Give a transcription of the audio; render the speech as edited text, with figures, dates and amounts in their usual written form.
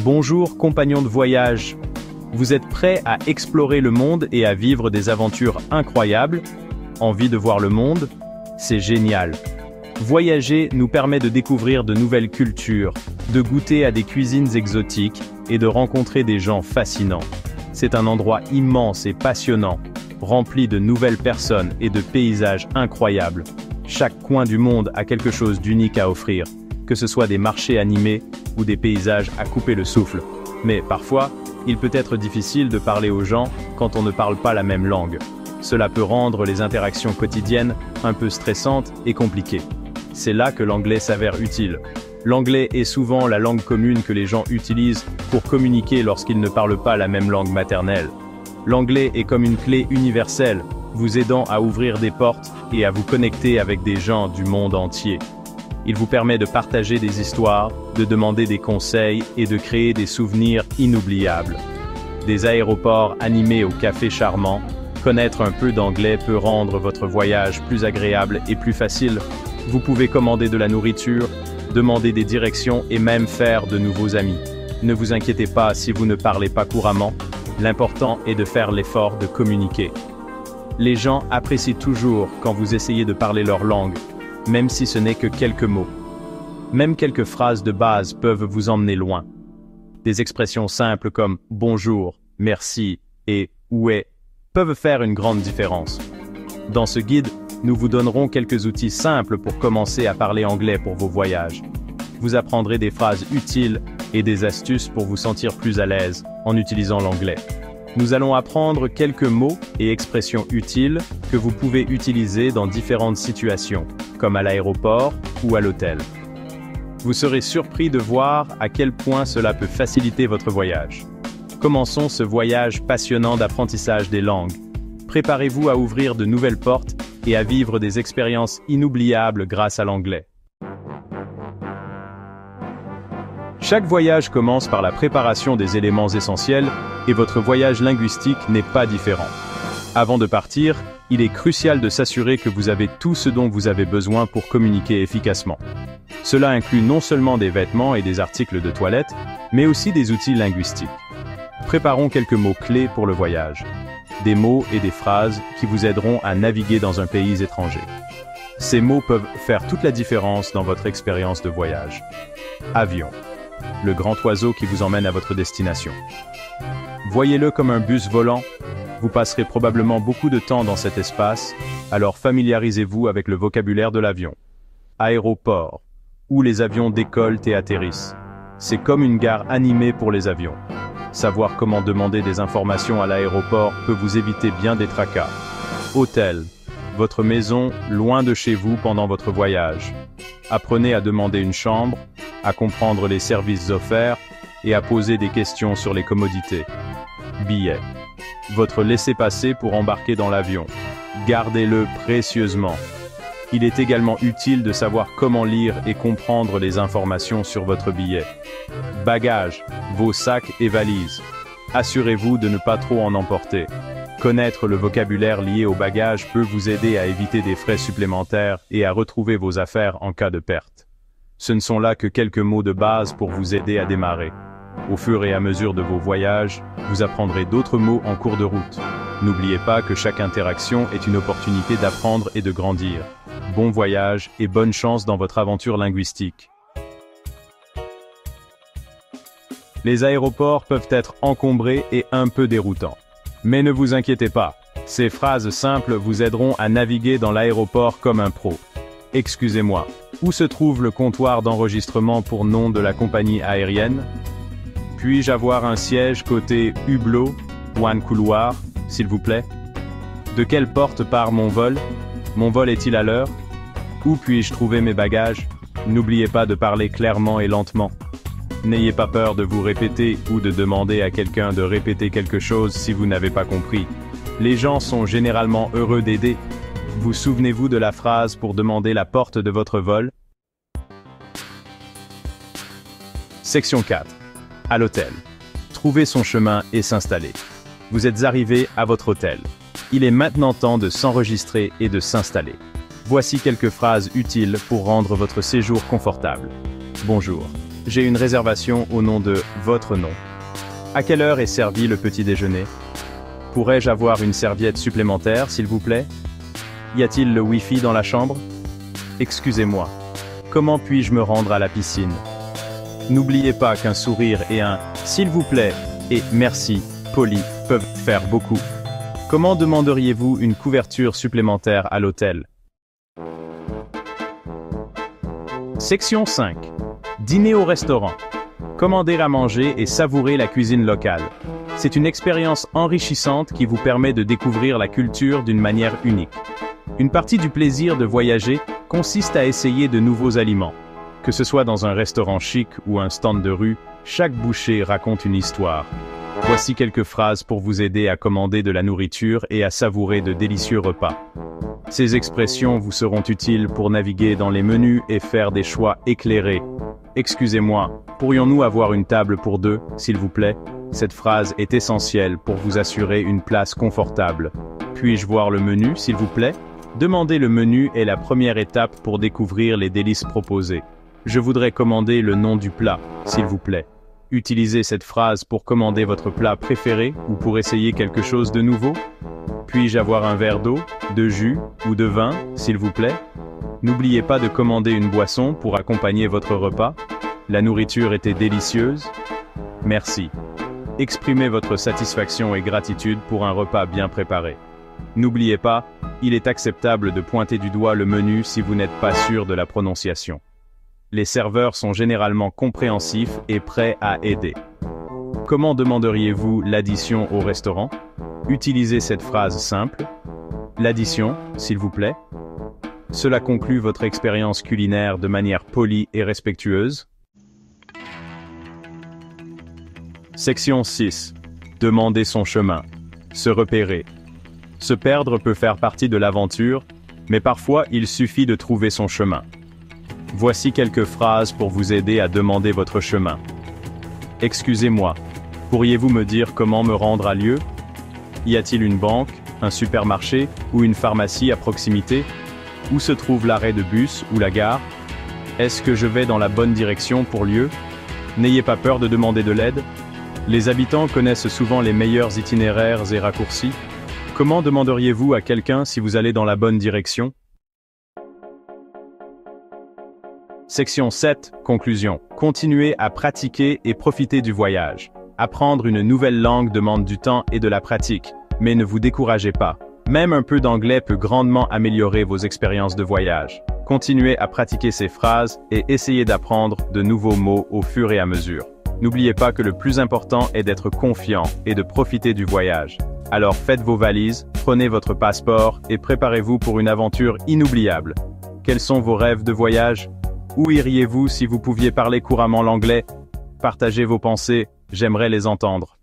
Bonjour compagnons de voyage. Vous êtes prêts à explorer le monde et à vivre des aventures incroyables? Envie de voir le monde? C'est génial. Voyager nous permet de découvrir de nouvelles cultures, de goûter à des cuisines exotiques et de rencontrer des gens fascinants. C'est un endroit immense et passionnant, rempli de nouvelles personnes et de paysages incroyables. Chaque coin du monde a quelque chose d'unique à offrir, que ce soit des marchés animés ou des paysages à couper le souffle. Mais parfois, il peut être difficile de parler aux gens quand on ne parle pas la même langue. Cela peut rendre les interactions quotidiennes un peu stressantes et compliquées. C'est là que l'anglais s'avère utile. L'anglais est souvent la langue commune que les gens utilisent pour communiquer lorsqu'ils ne parlent pas la même langue maternelle. L'anglais est comme une clé universelle, vous aidant à ouvrir des portes et à vous connecter avec des gens du monde entier. Il vous permet de partager des histoires, de demander des conseils et de créer des souvenirs inoubliables. Des aéroports animés aux cafés charmants, connaître un peu d'anglais peut rendre votre voyage plus agréable et plus facile. Vous pouvez commander de la nourriture, demander des directions et même faire de nouveaux amis. Ne vous inquiétez pas si vous ne parlez pas couramment, l'important est de faire l'effort de communiquer. Les gens apprécient toujours quand vous essayez de parler leur langue, même si ce n'est que quelques mots. Même quelques phrases de base peuvent vous emmener loin. Des expressions simples comme « bonjour »,« merci » et « où est » peuvent faire une grande différence. Dans ce guide, nous vous donnerons quelques outils simples pour commencer à parler anglais pour vos voyages. Vous apprendrez des phrases utiles et des astuces pour vous sentir plus à l'aise en utilisant l'anglais. Nous allons apprendre quelques mots et expressions utiles que vous pouvez utiliser dans différentes situations, comme à l'aéroport ou à l'hôtel. Vous serez surpris de voir à quel point cela peut faciliter votre voyage. Commençons ce voyage passionnant d'apprentissage des langues. Préparez-vous à ouvrir de nouvelles portes et à vivre des expériences inoubliables grâce à l'anglais. Chaque voyage commence par la préparation des éléments essentiels et votre voyage linguistique n'est pas différent. Avant de partir, il est crucial de s'assurer que vous avez tout ce dont vous avez besoin pour communiquer efficacement. Cela inclut non seulement des vêtements et des articles de toilette, mais aussi des outils linguistiques. Préparons quelques mots clés pour le voyage. Des mots et des phrases qui vous aideront à naviguer dans un pays étranger. Ces mots peuvent faire toute la différence dans votre expérience de voyage. Avion. Le grand oiseau qui vous emmène à votre destination. Voyez-le comme un bus volant. Vous passerez probablement beaucoup de temps dans cet espace, alors familiarisez-vous avec le vocabulaire de l'avion. Aéroport, où les avions décollent et atterrissent. C'est comme une gare animée pour les avions. Savoir comment demander des informations à l'aéroport peut vous éviter bien des tracas. Hôtel, votre maison loin de chez vous pendant votre voyage. Apprenez à demander une chambre, à comprendre les services offerts et à poser des questions sur les commodités. Billet. Votre laissez-passer pour embarquer dans l'avion. Gardez-le précieusement. Il est également utile de savoir comment lire et comprendre les informations sur votre billet. Bagages, vos sacs et valises. Assurez-vous de ne pas trop en emporter. Connaître le vocabulaire lié aux bagages peut vous aider à éviter des frais supplémentaires et à retrouver vos affaires en cas de perte. Ce ne sont là que quelques mots de base pour vous aider à démarrer. Au fur et à mesure de vos voyages, vous apprendrez d'autres mots en cours de route. N'oubliez pas que chaque interaction est une opportunité d'apprendre et de grandir. Bon voyage et bonne chance dans votre aventure linguistique. Les aéroports peuvent être encombrés et un peu déroutants. Mais ne vous inquiétez pas, ces phrases simples vous aideront à naviguer dans l'aéroport comme un pro. Excusez-moi, où se trouve le comptoir d'enregistrement pour nom de la compagnie aérienne? Puis-je avoir un siège côté hublot ou un couloir, s'il vous plaît? De quelle porte part mon vol? Mon vol est-il à l'heure? Où puis-je trouver mes bagages? N'oubliez pas de parler clairement et lentement. N'ayez pas peur de vous répéter ou de demander à quelqu'un de répéter quelque chose si vous n'avez pas compris. Les gens sont généralement heureux d'aider. Vous souvenez-vous de la phrase pour demander la porte de votre vol? Section 4. À l'hôtel. Trouver son chemin et s'installer. Vous êtes arrivé à votre hôtel. Il est maintenant temps de s'enregistrer et de s'installer. Voici quelques phrases utiles pour rendre votre séjour confortable. Bonjour. J'ai une réservation au nom de votre nom. À quelle heure est servi le petit déjeuner? Pourrais-je avoir une serviette supplémentaire, s'il vous plaît? Y a-t-il le Wi-Fi dans la chambre? Excusez-moi. Comment puis-je me rendre à la piscine? N'oubliez pas qu'un sourire et un « s'il vous plaît » et « merci » poli peuvent faire beaucoup. Comment demanderiez-vous une couverture supplémentaire à l'hôtel? Section 5. Dîner au restaurant. Commander à manger et savourer la cuisine locale. C'est une expérience enrichissante qui vous permet de découvrir la culture d'une manière unique. Une partie du plaisir de voyager consiste à essayer de nouveaux aliments. Que ce soit dans un restaurant chic ou un stand de rue, chaque bouchée raconte une histoire. Voici quelques phrases pour vous aider à commander de la nourriture et à savourer de délicieux repas. Ces expressions vous seront utiles pour naviguer dans les menus et faire des choix éclairés. Excusez-moi, pourrions-nous avoir une table pour deux, s'il vous plaît? Cette phrase est essentielle pour vous assurer une place confortable. Puis-je voir le menu, s'il vous plaît? Demander le menu est la première étape pour découvrir les délices proposées. Je voudrais commander le nom du plat, s'il vous plaît. Utilisez cette phrase pour commander votre plat préféré ou pour essayer quelque chose de nouveau. Puis-je avoir un verre d'eau, de jus ou de vin, s'il vous plaît? N'oubliez pas de commander une boisson pour accompagner votre repas. La nourriture était délicieuse. Merci. Exprimez votre satisfaction et gratitude pour un repas bien préparé. N'oubliez pas, il est acceptable de pointer du doigt le menu si vous n'êtes pas sûr de la prononciation. Les serveurs sont généralement compréhensifs et prêts à aider. Comment demanderiez-vous l'addition au restaurant? Utilisez cette phrase simple. L'addition, s'il vous plaît. Cela conclut votre expérience culinaire de manière polie et respectueuse. Section 6. Demander son chemin. Se repérer. Se perdre peut faire partie de l'aventure, mais parfois il suffit de trouver son chemin. Voici quelques phrases pour vous aider à demander votre chemin. Excusez-moi, pourriez-vous me dire comment me rendre à lieu? Y a-t-il une banque, un supermarché ou une pharmacie à proximité? Où se trouve l'arrêt de bus ou la gare? Est-ce que je vais dans la bonne direction pour lieu? N'ayez pas peur de demander de l'aide. Les habitants connaissent souvent les meilleurs itinéraires et raccourcis. Comment demanderiez-vous à quelqu'un si vous allez dans la bonne direction? Section 7. Conclusion. Continuez à pratiquer et profiter du voyage. Apprendre une nouvelle langue demande du temps et de la pratique, mais ne vous découragez pas. Même un peu d'anglais peut grandement améliorer vos expériences de voyage. Continuez à pratiquer ces phrases et essayez d'apprendre de nouveaux mots au fur et à mesure. N'oubliez pas que le plus important est d'être confiant et de profiter du voyage. Alors faites vos valises, prenez votre passeport et préparez-vous pour une aventure inoubliable. Quels sont vos rêves de voyage? Où iriez-vous si vous pouviez parler couramment l'anglais? Partagez vos pensées, j'aimerais les entendre.